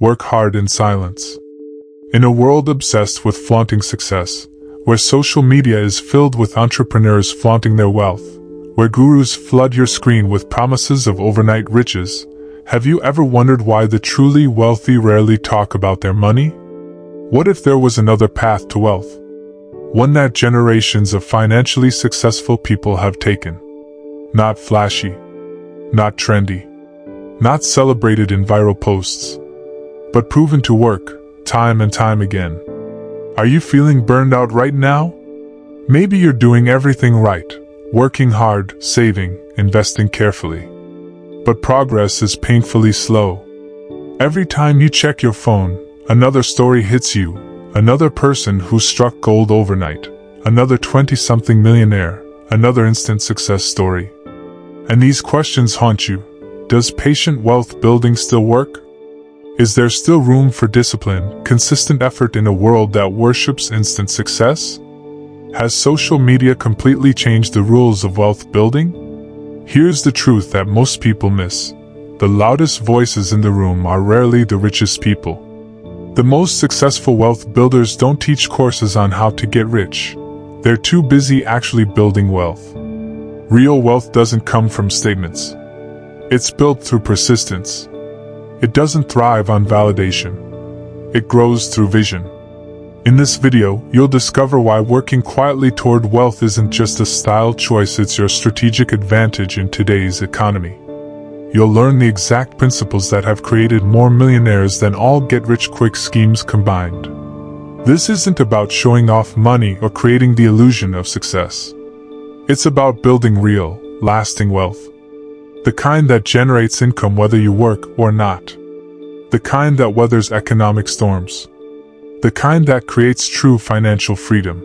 Work hard in silence. In a world obsessed with flaunting success, where social media is filled with entrepreneurs flaunting their wealth, where gurus flood your screen with promises of overnight riches, have you ever wondered why the truly wealthy rarely talk about their money? What if there was another path to wealth? One that generations of financially successful people have taken. Not flashy, not trendy, not celebrated in viral posts, but proven to work, time and time again. Are you feeling burned out right now? Maybe you're doing everything right, working hard, saving, investing carefully. But progress is painfully slow. Every time you check your phone, another story hits you, another person who struck gold overnight, another 20-something millionaire, another instant success story. And these questions haunt you. Does patient wealth building still work? Is there still room for discipline, consistent effort in a world that worships instant success? Has social media completely changed the rules of wealth building? Here's the truth that most people miss. The loudest voices in the room are rarely the richest people. The most successful wealth builders don't teach courses on how to get rich. They're too busy actually building wealth. Real wealth doesn't come from statements. It's built through persistence. It doesn't thrive on validation. It grows through vision. In this video, you'll discover why working quietly toward wealth isn't just a style choice, it's your strategic advantage in today's economy. You'll learn the exact principles that have created more millionaires than all get-rich-quick schemes combined. This isn't about showing off money or creating the illusion of success. It's about building real, lasting wealth. The kind that generates income whether you work or not. The kind that weathers economic storms. The kind that creates true financial freedom.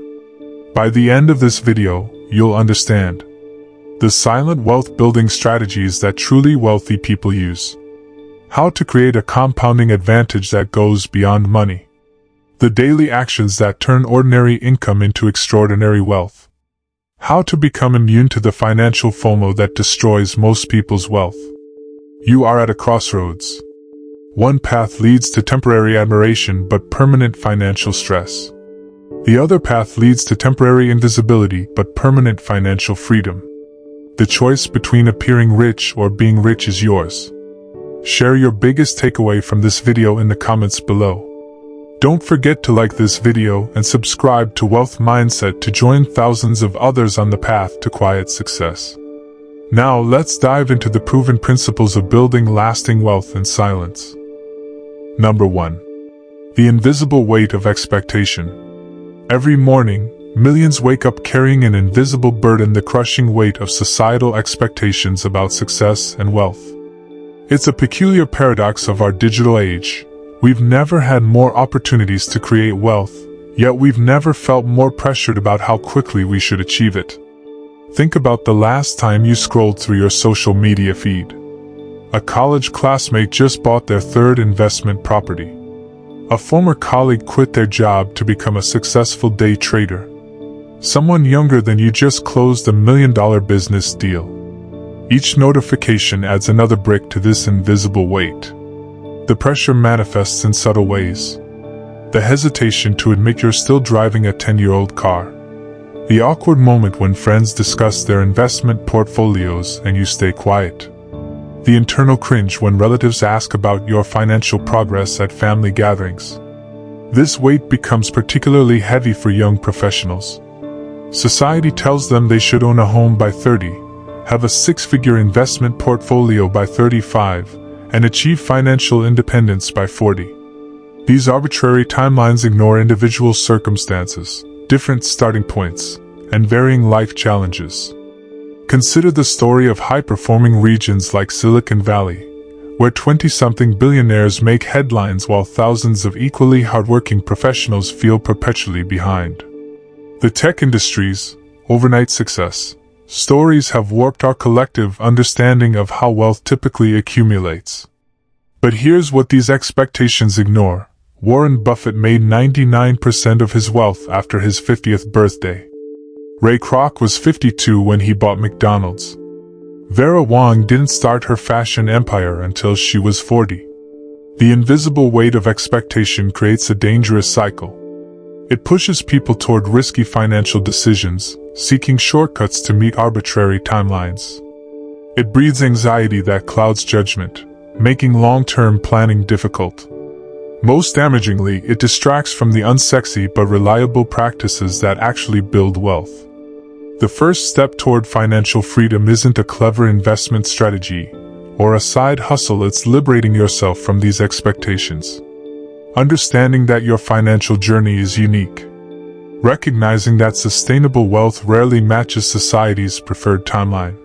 By the end of this video, you'll understand the silent wealth building strategies that truly wealthy people use. How to create a compounding advantage that goes beyond money. The daily actions that turn ordinary income into extraordinary wealth. How to become immune to the financial FOMO that destroys most people's wealth. You are at a crossroads. One path leads to temporary admiration but permanent financial stress. The other path leads to temporary invisibility but permanent financial freedom. The choice between appearing rich or being rich is yours. Share your biggest takeaway from this video in the comments below. Don't forget to like this video and subscribe to Wealth Mindset to join thousands of others on the path to quiet success. Now let's dive into the proven principles of building lasting wealth in silence. Number 1. The invisible weight of expectation. Every morning, millions wake up carrying an invisible burden, the crushing weight of societal expectations about success and wealth. It's a peculiar paradox of our digital age. We've never had more opportunities to create wealth, yet we've never felt more pressured about how quickly we should achieve it. Think about the last time you scrolled through your social media feed. A college classmate just bought their third investment property. A former colleague quit their job to become a successful day trader. Someone younger than you just closed $1 million business deal. Each notification adds another brick to this invisible weight. The pressure manifests in subtle ways. The hesitation to admit you're still driving a 10-year-old car. The awkward moment when friends discuss their investment portfolios and you stay quiet. The internal cringe when relatives ask about your financial progress at family gatherings. This weight becomes particularly heavy for young professionals. Society tells them they should own a home by 30, have a 6-figure investment portfolio by 35, and achieve financial independence by 40. These arbitrary timelines ignore individual circumstances, different starting points, and varying life challenges. Consider the story of high-performing regions like Silicon Valley, where 20-something billionaires make headlines while thousands of equally hardworking professionals feel perpetually behind. The tech industry's overnight success stories have warped our collective understanding of how wealth typically accumulates. But here's what these expectations ignore. Warren Buffett made 99% of his wealth after his 50th birthday. Ray Kroc was 52 when he bought McDonald's. Vera Wang didn't start her fashion empire until she was 40. The invisible weight of expectation creates a dangerous cycle. It pushes people toward risky financial decisions, seeking shortcuts to meet arbitrary timelines. It breeds anxiety that clouds judgment, making long-term planning difficult. Most damagingly, it distracts from the unsexy but reliable practices that actually build wealth. The first step toward financial freedom isn't a clever investment strategy or a side hustle, it's liberating yourself from these expectations. Understanding that your financial journey is unique. Recognizing that sustainable wealth rarely matches society's preferred timeline.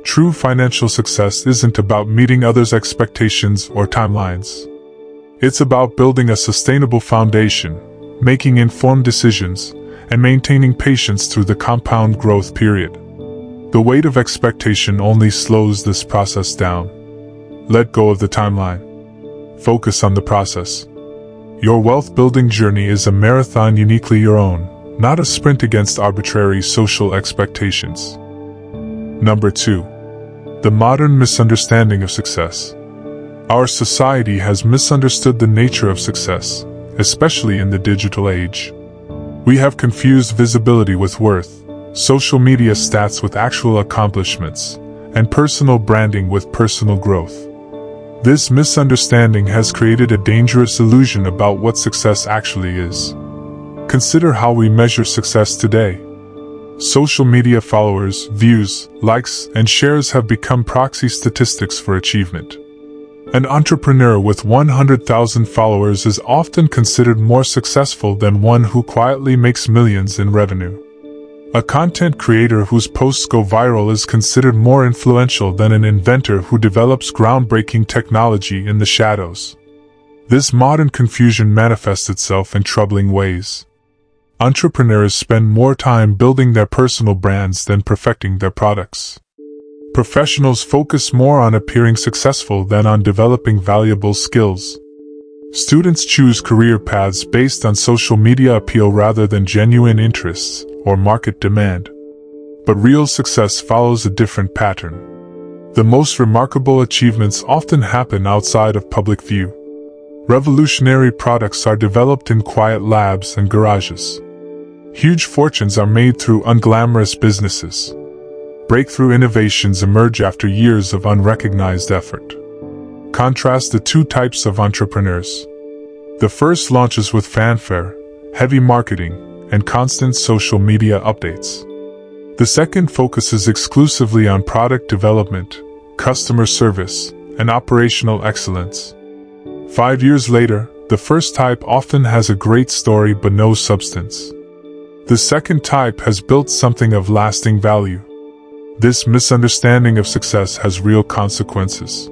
True financial success isn't about meeting others' expectations or timelines. It's about building a sustainable foundation, making informed decisions, and maintaining patience through the compound growth period. The weight of expectation only slows this process down. Let go of the timeline. Focus on the process. Your wealth-building journey is a marathon uniquely your own, not a sprint against arbitrary social expectations. Number 2. The modern misunderstanding of success. Our society has misunderstood the nature of success, especially in the digital age. We have confused visibility with worth, social media stats with actual accomplishments, and personal branding with personal growth. This misunderstanding has created a dangerous illusion about what success actually is. Consider how we measure success today. Social media followers, views, likes, and shares have become proxy statistics for achievement. An entrepreneur with 100,000 followers is often considered more successful than one who quietly makes millions in revenue. A content creator whose posts go viral is considered more influential than an inventor who develops groundbreaking technology in the shadows. This modern confusion manifests itself in troubling ways. Entrepreneurs spend more time building their personal brands than perfecting their products. Professionals focus more on appearing successful than on developing valuable skills. Students choose career paths based on social media appeal rather than genuine interests or market demand. But real success follows a different pattern. The most remarkable achievements often happen outside of public view. Revolutionary products are developed in quiet labs and garages. Huge fortunes are made through unglamorous businesses. Breakthrough innovations emerge after years of unrecognized effort. Contrast the two types of entrepreneurs. The first launches with fanfare, heavy marketing, and constant social media updates. The second focuses exclusively on product development, customer service, and operational excellence. 5 years later, the first type often has a great story but no substance. The second type has built something of lasting value. This misunderstanding of success has real consequences.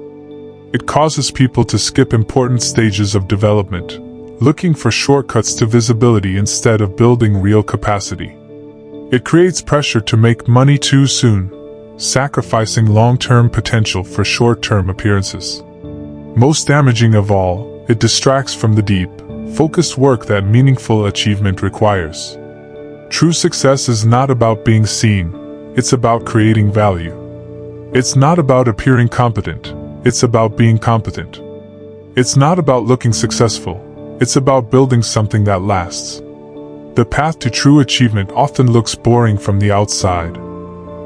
It causes people to skip important stages of development, looking for shortcuts to visibility instead of building real capacity. It creates pressure to make money too soon, sacrificing long-term potential for short-term appearances. Most damaging of all, it distracts from the deep, focused work that meaningful achievement requires. True success is not about being seen, it's about creating value. It's not about appearing competent, it's about being competent. It's not about looking successful, it's about building something that lasts. The path to true achievement often looks boring from the outside.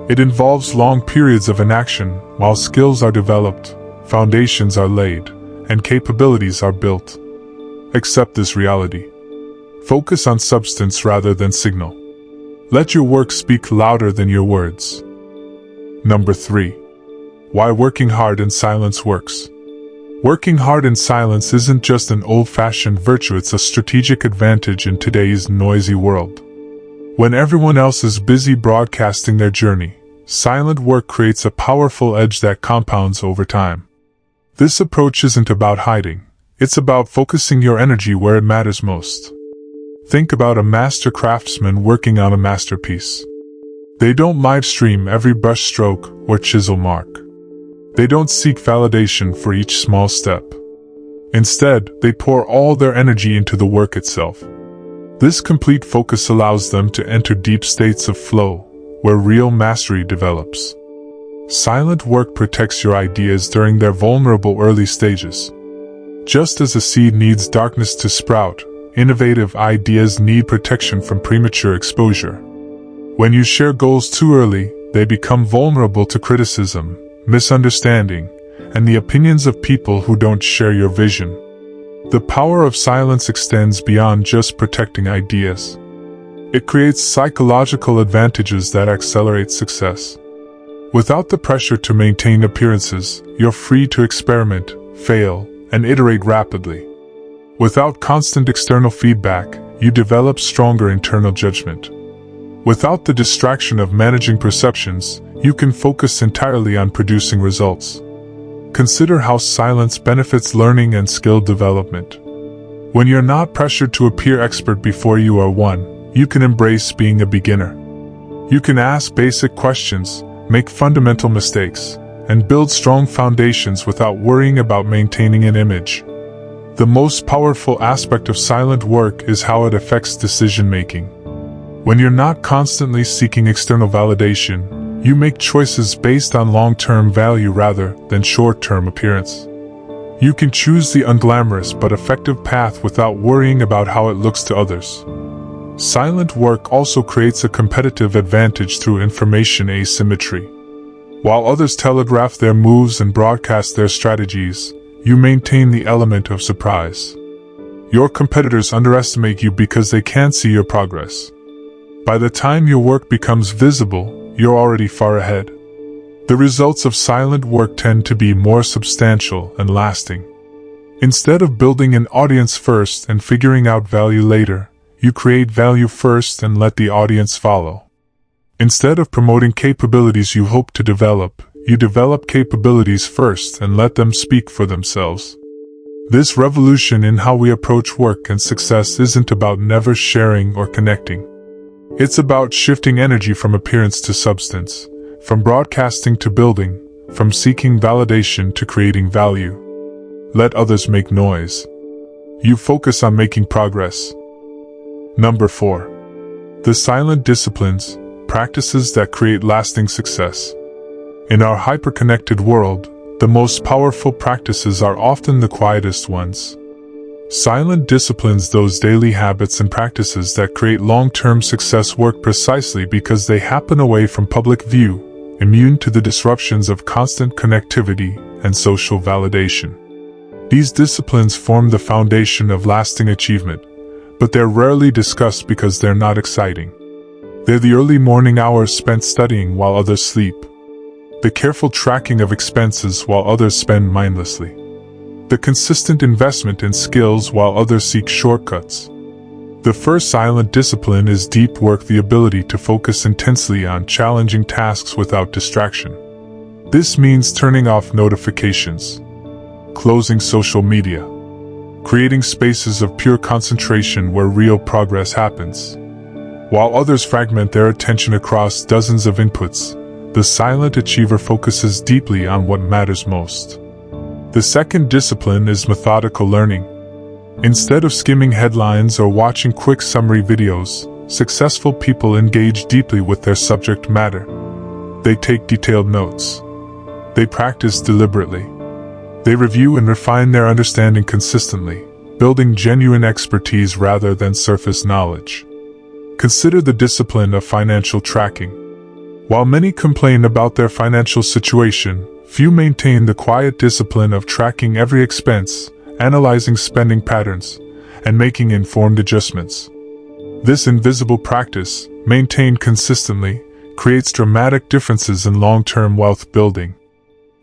It involves long periods of inaction while skills are developed, foundations are laid, and capabilities are built. Accept this reality. Focus on substance rather than signal. Let your work speak louder than your words. Number 3. Why working hard in silence works. Working hard in silence isn't just an old-fashioned virtue, it's a strategic advantage in today's noisy world. When everyone else is busy broadcasting their journey, silent work creates a powerful edge that compounds over time. This approach isn't about hiding, it's about focusing your energy where it matters most. Think about a master craftsman working on a masterpiece. They don't live-stream every brushstroke or chisel mark. They don't seek validation for each small step. Instead, they pour all their energy into the work itself. This complete focus allows them to enter deep states of flow, where real mastery develops. Silent work protects your ideas during their vulnerable early stages. Just as a seed needs darkness to sprout, innovative ideas need protection from premature exposure. When you share goals too early, they become vulnerable to criticism, misunderstanding, and the opinions of people who don't share your vision. The power of silence extends beyond just protecting ideas. It creates psychological advantages that accelerate success. Without the pressure to maintain appearances, you're free to experiment, fail, and iterate rapidly. Without constant external feedback, you develop stronger internal judgment. Without the distraction of managing perceptions, you can focus entirely on producing results. Consider how silence benefits learning and skill development. When you're not pressured to appear expert before you are one, you can embrace being a beginner. You can ask basic questions, make fundamental mistakes, and build strong foundations without worrying about maintaining an image. The most powerful aspect of silent work is how it affects decision-making. When you're not constantly seeking external validation, you make choices based on long-term value rather than short-term appearance. You can choose the unglamorous but effective path without worrying about how it looks to others. Silent work also creates a competitive advantage through information asymmetry. While others telegraph their moves and broadcast their strategies, you maintain the element of surprise. Your competitors underestimate you because they can't see your progress. By the time your work becomes visible, you're already far ahead. The results of silent work tend to be more substantial and lasting. Instead of building an audience first and figuring out value later, you create value first and let the audience follow. Instead of promoting capabilities you hope to develop, you develop capabilities first and let them speak for themselves. This revolution in how we approach work and success isn't about never sharing or connecting. It's about shifting energy from appearance to substance, from broadcasting to building, from seeking validation to creating value. Let others make noise. You focus on making progress. Number 4. The silent disciplines, practices that create lasting success. In our hyper-connected world, the most powerful practices are often the quietest ones. Silent disciplines, those daily habits and practices that create long-term success, work precisely because they happen away from public view, immune to the disruptions of constant connectivity and social validation. These disciplines form the foundation of lasting achievement, but they're rarely discussed because they're not exciting. They're the early morning hours spent studying while others sleep, the careful tracking of expenses while others spend mindlessly, the consistent investment in skills while others seek shortcuts. The first silent discipline is deep work, the ability to focus intensely on challenging tasks without distraction. This means turning off notifications, closing social media, creating spaces of pure concentration where real progress happens. While others fragment their attention across dozens of inputs, the silent achiever focuses deeply on what matters most. The second discipline is methodical learning. Instead of skimming headlines or watching quick summary videos, successful people engage deeply with their subject matter. They take detailed notes. They practice deliberately. They review and refine their understanding consistently, building genuine expertise rather than surface knowledge. Consider the discipline of financial tracking. While many complain about their financial situation, few maintain the quiet discipline of tracking every expense, analyzing spending patterns, and making informed adjustments. This invisible practice, maintained consistently, creates dramatic differences in long-term wealth building.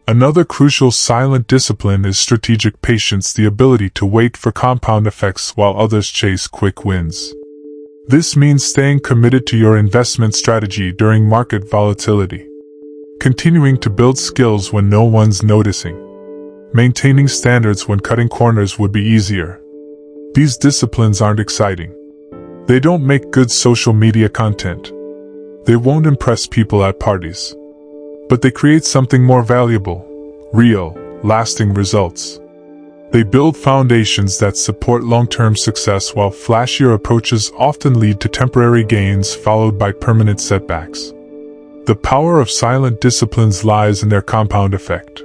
Another crucial silent discipline is strategic patience, the ability to wait for compound effects while others chase quick wins. This means staying committed to your investment strategy during market volatility, continuing to build skills when no one's noticing, maintaining standards when cutting corners would be easier. These disciplines aren't exciting. They don't make good social media content. They won't impress people at parties. But they create something more valuable, real, lasting results. They build foundations that support long-term success, while flashier approaches often lead to temporary gains followed by permanent setbacks. The power of silent disciplines lies in their compound effect.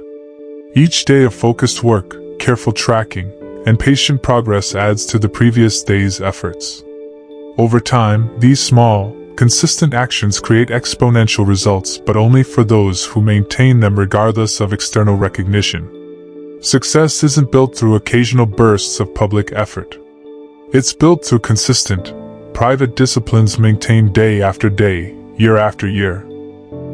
Each day of focused work, careful tracking, and patient progress adds to the previous day's efforts. Over time, these small, consistent actions create exponential results, but only for those who maintain them regardless of external recognition. Success isn't built through occasional bursts of public effort. It's built through consistent, private disciplines maintained day after day, year after year.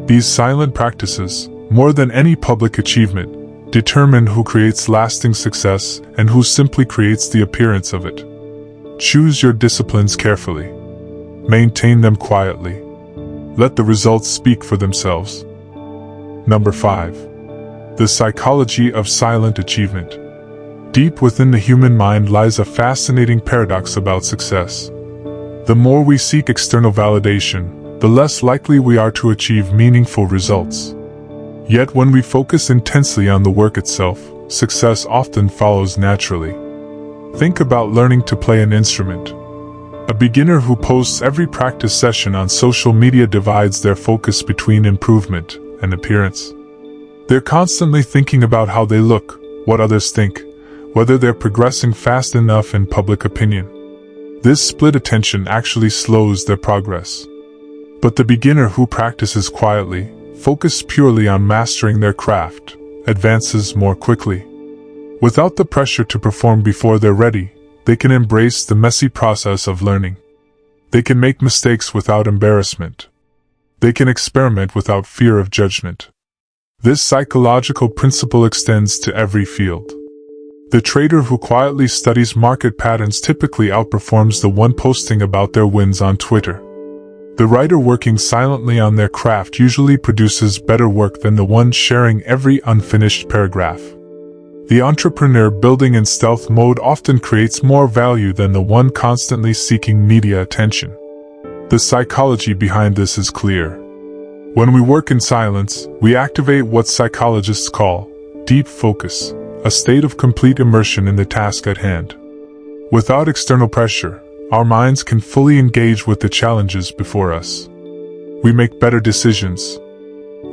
These silent practices, more than any public achievement, determine who creates lasting success and who simply creates the appearance of it. Choose your disciplines carefully. Maintain them quietly. Let the results speak for themselves. Number 5. The psychology of silent achievement. Deep within the human mind lies a fascinating paradox about success. The more we seek external validation, the less likely we are to achieve meaningful results. Yet when we focus intensely on the work itself, success often follows naturally. Think about learning to play an instrument. A beginner who posts every practice session on social media divides their focus between improvement and appearance. They're constantly thinking about how they look, what others think, whether they're progressing fast enough in public opinion. This split attention actually slows their progress. But the beginner who practices quietly, focused purely on mastering their craft, advances more quickly. Without the pressure to perform before they're ready, they can embrace the messy process of learning. They can make mistakes without embarrassment. They can experiment without fear of judgment. This psychological principle extends to every field. The trader who quietly studies market patterns typically outperforms the one posting about their wins on Twitter. The writer working silently on their craft usually produces better work than the one sharing every unfinished paragraph. The entrepreneur building in stealth mode often creates more value than the one constantly seeking media attention. The psychology behind this is clear. When we work in silence, we activate what psychologists call deep focus, a state of complete immersion in the task at hand. Without external pressure, our minds can fully engage with the challenges before us. We make better decisions.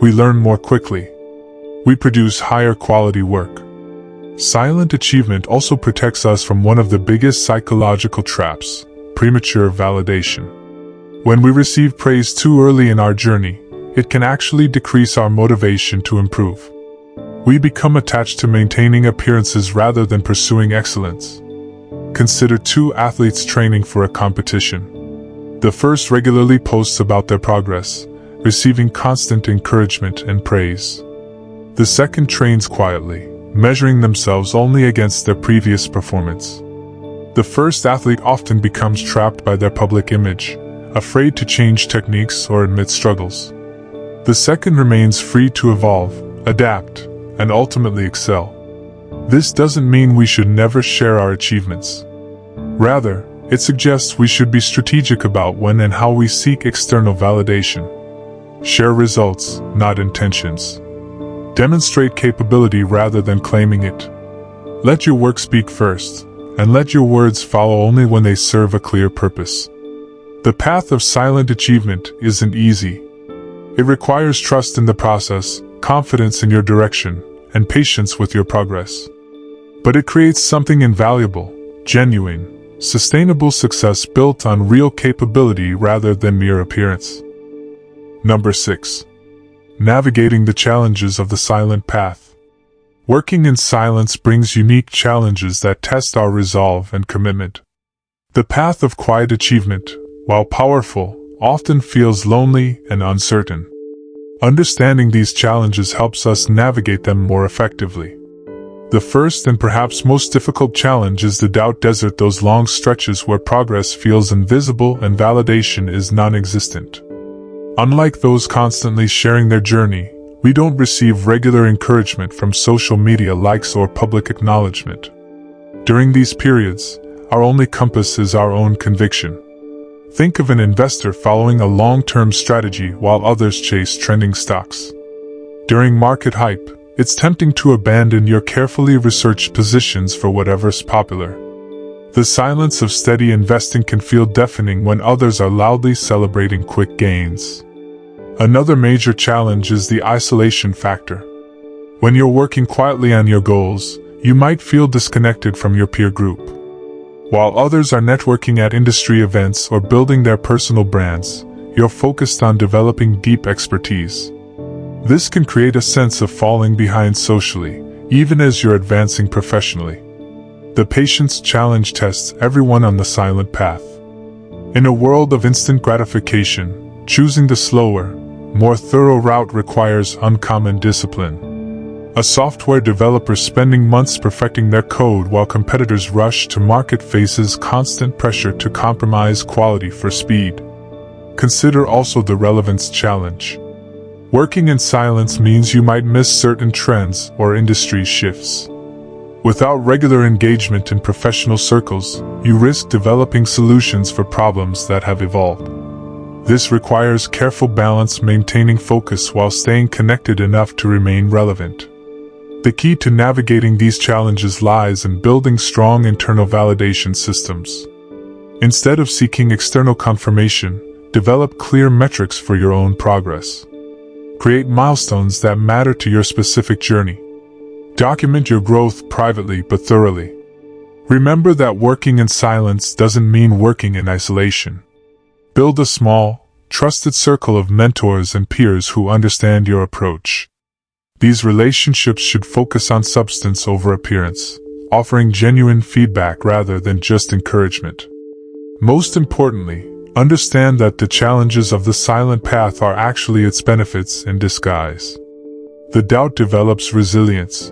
We learn more quickly. We produce higher quality work. Silent achievement also protects us from one of the biggest psychological traps, premature validation. When we receive praise too early in our journey, it can actually decrease our motivation to improve. We become attached to maintaining appearances rather than pursuing excellence. Consider two athletes training for a competition. The first regularly posts about their progress, receiving constant encouragement and praise. The second trains quietly, measuring themselves only against their previous performance. The first athlete often becomes trapped by their public image, afraid to change techniques or admit struggles. The second remains free to evolve, adapt, and ultimately excel. This doesn't mean we should never share our achievements. Rather, it suggests we should be strategic about when and how we seek external validation. Share results, not intentions. Demonstrate capability rather than claiming it. Let your work speak first, and let your words follow only when they serve a clear purpose. The path of silent achievement isn't easy. It requires trust in the process, confidence in your direction, and patience with your progress. But it creates something invaluable, genuine, sustainable success built on real capability rather than mere appearance. Number 6. Navigating the challenges of the silent path. Working in silence brings unique challenges that test our resolve and commitment. The path of quiet achievement, while powerful, often feels lonely and uncertain. Understanding these challenges helps us navigate them more effectively. The first and perhaps most difficult challenge is the doubt desert, those long stretches where progress feels invisible and validation is non-existent. Unlike those constantly sharing their journey, we don't receive regular encouragement from social media likes or public acknowledgement. During these periods, our only compass is our own conviction. Think of an investor following a long-term strategy while others chase trending stocks. During market hype, it's tempting to abandon your carefully researched positions for whatever's popular. The silence of steady investing can feel deafening when others are loudly celebrating quick gains. Another major challenge is the isolation factor. When you're working quietly on your goals, you might feel disconnected from your peer group. While others are networking at industry events or building their personal brands, you're focused on developing deep expertise. This can create a sense of falling behind socially, even as you're advancing professionally. The Patience Challenge tests everyone on the silent path. In a world of instant gratification, choosing the slower, more thorough route requires uncommon discipline. A software developer spending months perfecting their code while competitors rush to market faces constant pressure to compromise quality for speed. Consider also the relevance challenge. Working in silence means you might miss certain trends or industry shifts. Without regular engagement in professional circles, you risk developing solutions for problems that have evolved. This requires careful balance, maintaining focus while staying connected enough to remain relevant. The key to navigating these challenges lies in building strong internal validation systems. Instead of seeking external confirmation, develop clear metrics for your own progress. Create milestones that matter to your specific journey. Document your growth privately but thoroughly. Remember that working in silence doesn't mean working in isolation. Build a small, trusted circle of mentors and peers who understand your approach. These relationships should focus on substance over appearance, offering genuine feedback rather than just encouragement. Most importantly, understand that the challenges of the silent path are actually its benefits in disguise. The doubt develops resilience.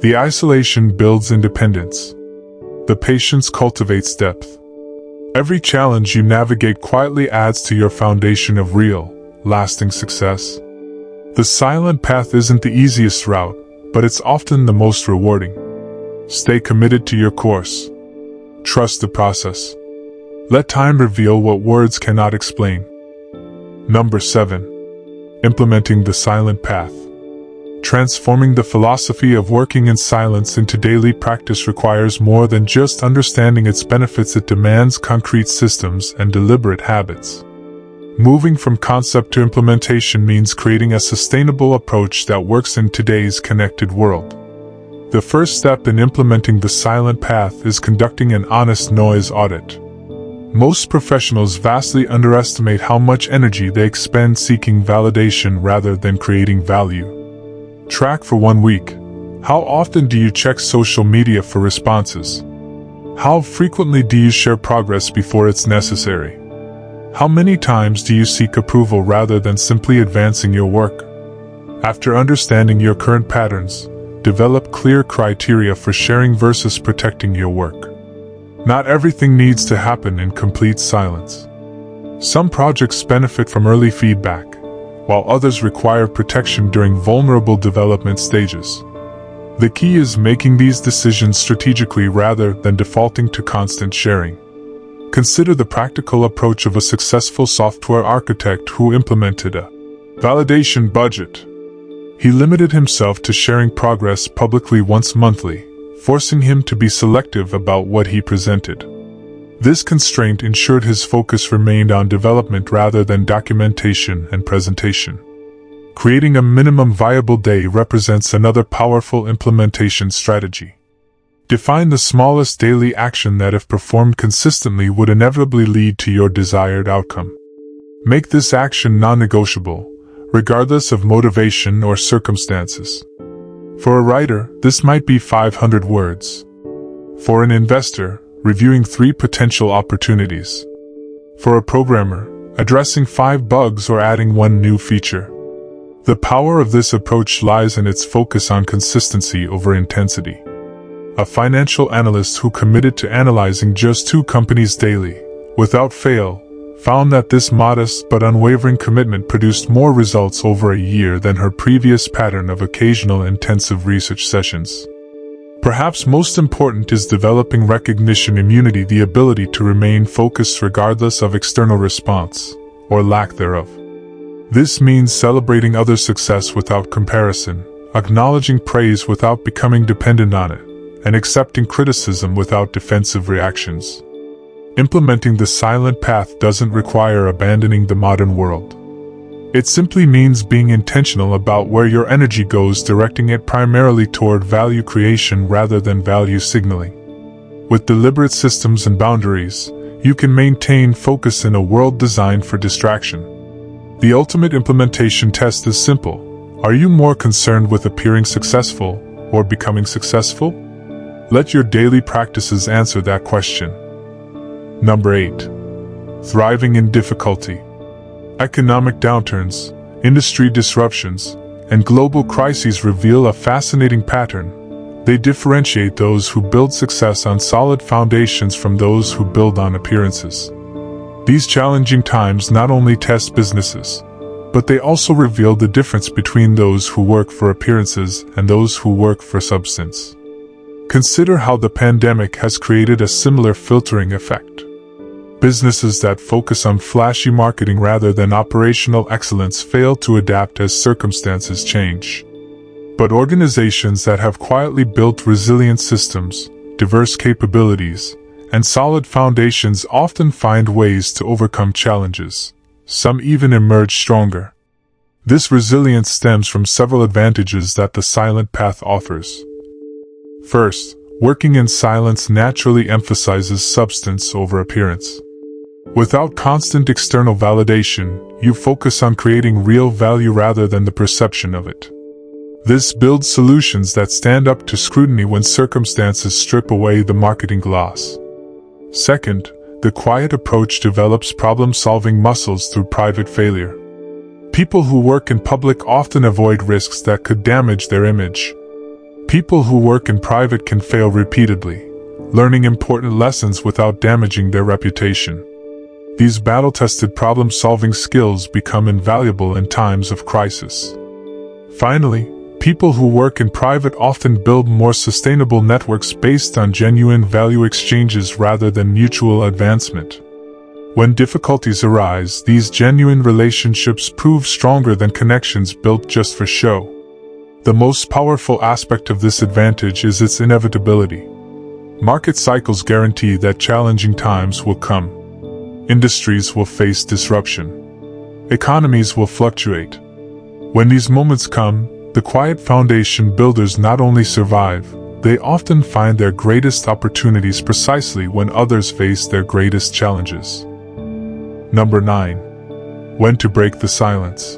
The isolation builds independence. The patience cultivates depth. Every challenge you navigate quietly adds to your foundation of real, lasting success. The silent path isn't the easiest route, but it's often the most rewarding. Stay committed to your course. Trust the process. Let time reveal what words cannot explain. Number 7. Implementing the silent path. Transforming the philosophy of working in silence into daily practice requires more than just understanding its benefits. It demands concrete systems and deliberate habits. Moving from concept to implementation means creating a sustainable approach that works in today's connected world. The first step in implementing the silent path is conducting an honest noise audit. Most professionals vastly underestimate how much energy they expend seeking validation rather than creating value. Track for 1 week. How often do you check social media for responses? How frequently do you share progress before it's necessary? How many times do you seek approval rather than simply advancing your work? After understanding your current patterns, develop clear criteria for sharing versus protecting your work. Not everything needs to happen in complete silence. Some projects benefit from early feedback, while others require protection during vulnerable development stages. The key is making these decisions strategically rather than defaulting to constant sharing. Consider the practical approach of a successful software architect who implemented a validation budget. He limited himself to sharing progress publicly once monthly, forcing him to be selective about what he presented. This constraint ensured his focus remained on development rather than documentation and presentation. Creating a minimum viable day represents another powerful implementation strategy. Define the smallest daily action that, if performed consistently, would inevitably lead to your desired outcome. Make this action non-negotiable, regardless of motivation or circumstances. For a writer, this might be 500 words. For an investor, reviewing 3 potential opportunities. For a programmer, addressing 5 bugs or adding 1 new feature. The power of this approach lies in its focus on consistency over intensity. A financial analyst who committed to analyzing just 2 companies daily, without fail, found that this modest but unwavering commitment produced more results over a year than her previous pattern of occasional intensive research sessions. Perhaps most important is developing recognition immunity, the ability to remain focused regardless of external response, or lack thereof. This means celebrating others' success without comparison, acknowledging praise without becoming dependent on it, and accepting criticism without defensive reactions. Implementing the silent path doesn't require abandoning the modern world. It simply means being intentional about where your energy goes, directing it primarily toward value creation rather than value signaling. With deliberate systems and boundaries, you can maintain focus in a world designed for distraction. The ultimate implementation test is simple. Are you more concerned with appearing successful or becoming successful? Let your daily practices answer that question. Number 8. Thriving in difficulty. Economic downturns, industry disruptions, and global crises reveal a fascinating pattern. They differentiate those who build success on solid foundations from those who build on appearances. These challenging times not only test businesses, but they also reveal the difference between those who work for appearances and those who work for substance. Consider how the pandemic has created a similar filtering effect. Businesses that focus on flashy marketing rather than operational excellence fail to adapt as circumstances change. But organizations that have quietly built resilient systems, diverse capabilities, and solid foundations often find ways to overcome challenges. Some even emerge stronger. This resilience stems from several advantages that the silent path offers. First, working in silence naturally emphasizes substance over appearance. Without constant external validation, you focus on creating real value rather than the perception of it. This builds solutions that stand up to scrutiny when circumstances strip away the marketing gloss. Second, the quiet approach develops problem-solving muscles through private failure. People who work in public often avoid risks that could damage their image. People who work in private can fail repeatedly, learning important lessons without damaging their reputation. These battle-tested problem-solving skills become invaluable in times of crisis. Finally, people who work in private often build more sustainable networks based on genuine value exchanges rather than mutual advancement. When difficulties arise, these genuine relationships prove stronger than connections built just for show. The most powerful aspect of this advantage is its inevitability. Market cycles guarantee that challenging times will come. Industries will face disruption. Economies will fluctuate. When these moments come, the quiet foundation builders not only survive, they often find their greatest opportunities precisely when others face their greatest challenges. Number 9. When to break the silence.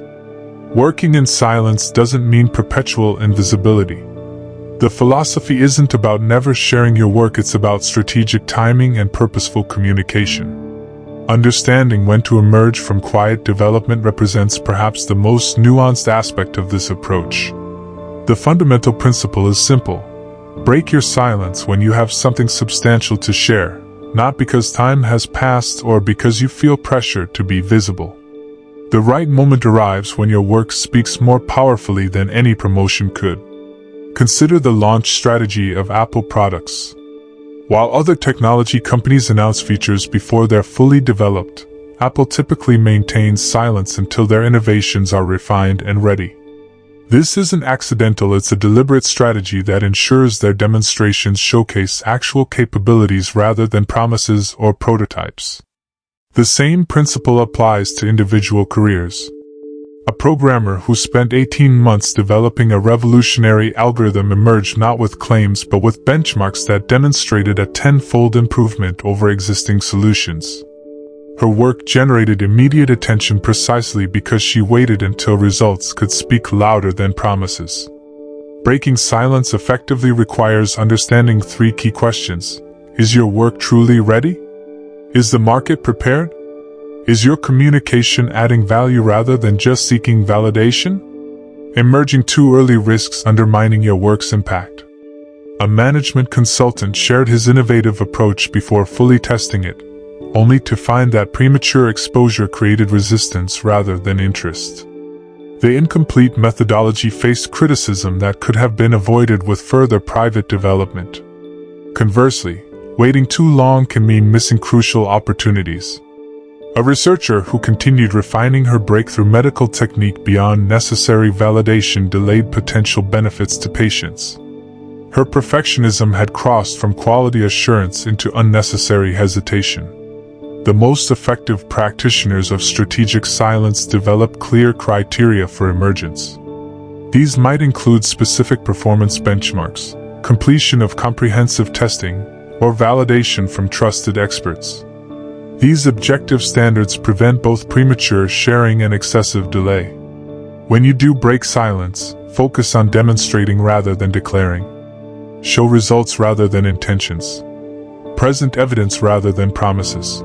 Working in silence doesn't mean perpetual invisibility. The philosophy isn't about never sharing your work, it's about strategic timing and purposeful communication. Understanding when to emerge from quiet development represents perhaps the most nuanced aspect of this approach. The fundamental principle is simple. Break your silence when you have something substantial to share, not because time has passed or because you feel pressure to be visible. The right moment arrives when your work speaks more powerfully than any promotion could. Consider the launch strategy of Apple products. While other technology companies announce features before they're fully developed, Apple typically maintains silence until their innovations are refined and ready. This isn't accidental, it's a deliberate strategy that ensures their demonstrations showcase actual capabilities rather than promises or prototypes. The same principle applies to individual careers. A programmer who spent 18 months developing a revolutionary algorithm emerged not with claims but with benchmarks that demonstrated a 10-fold improvement over existing solutions. Her work generated immediate attention precisely because she waited until results could speak louder than promises. Breaking silence effectively requires understanding 3 key questions. Is your work truly ready? Is the market prepared? Is your communication adding value rather than just seeking validation? Emerging too early risks undermining your work's impact. A management consultant shared his innovative approach before fully testing it, only to find that premature exposure created resistance rather than interest. The incomplete methodology faced criticism that could have been avoided with further private development. Conversely, waiting too long can mean missing crucial opportunities. A researcher who continued refining her breakthrough medical technique beyond necessary validation delayed potential benefits to patients. Her perfectionism had crossed from quality assurance into unnecessary hesitation. The most effective practitioners of strategic silence develop clear criteria for emergence. These might include specific performance benchmarks, completion of comprehensive testing, or validation from trusted experts. These objective standards prevent both premature sharing and excessive delay. When you do break silence, focus on demonstrating rather than declaring. Show results rather than intentions. Present evidence rather than promises.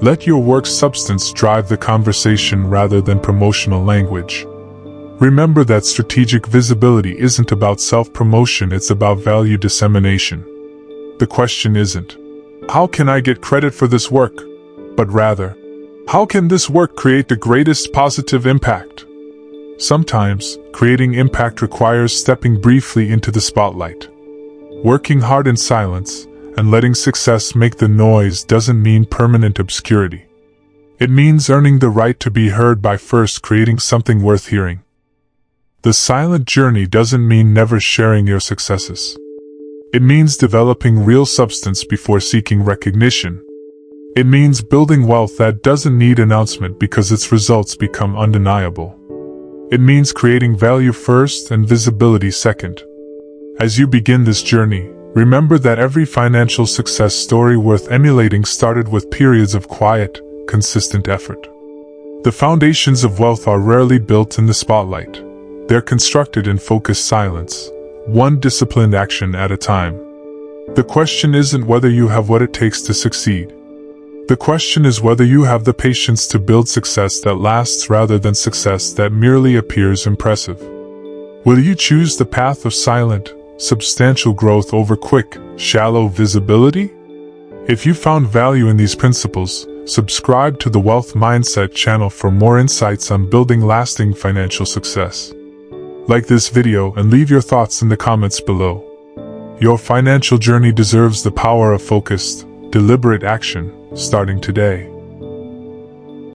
Let your work's substance drive the conversation rather than promotional language. Remember that strategic visibility isn't about self-promotion, it's about value dissemination. The question isn't, how can I get credit for this work? But rather, how can this work create the greatest positive impact? Sometimes, creating impact requires stepping briefly into the spotlight. Working hard in silence and letting success make the noise doesn't mean permanent obscurity. It means earning the right to be heard by first creating something worth hearing. The silent journey doesn't mean never sharing your successes. It means developing real substance before seeking recognition. It means building wealth that doesn't need announcement because its results become undeniable. It means creating value first and visibility second. As you begin this journey, remember that every financial success story worth emulating started with periods of quiet, consistent effort. The foundations of wealth are rarely built in the spotlight. They're constructed in focused silence, one disciplined action at a time. The question isn't whether you have what it takes to succeed. The question is whether you have the patience to build success that lasts rather than success that merely appears impressive. Will you choose the path of silent, substantial growth over quick, shallow visibility? If you found value in these principles, subscribe to the Wealth Mindset channel for more insights on building lasting financial success. Like this video and leave your thoughts in the comments below. Your financial journey deserves the power of focused, deliberate action, starting today.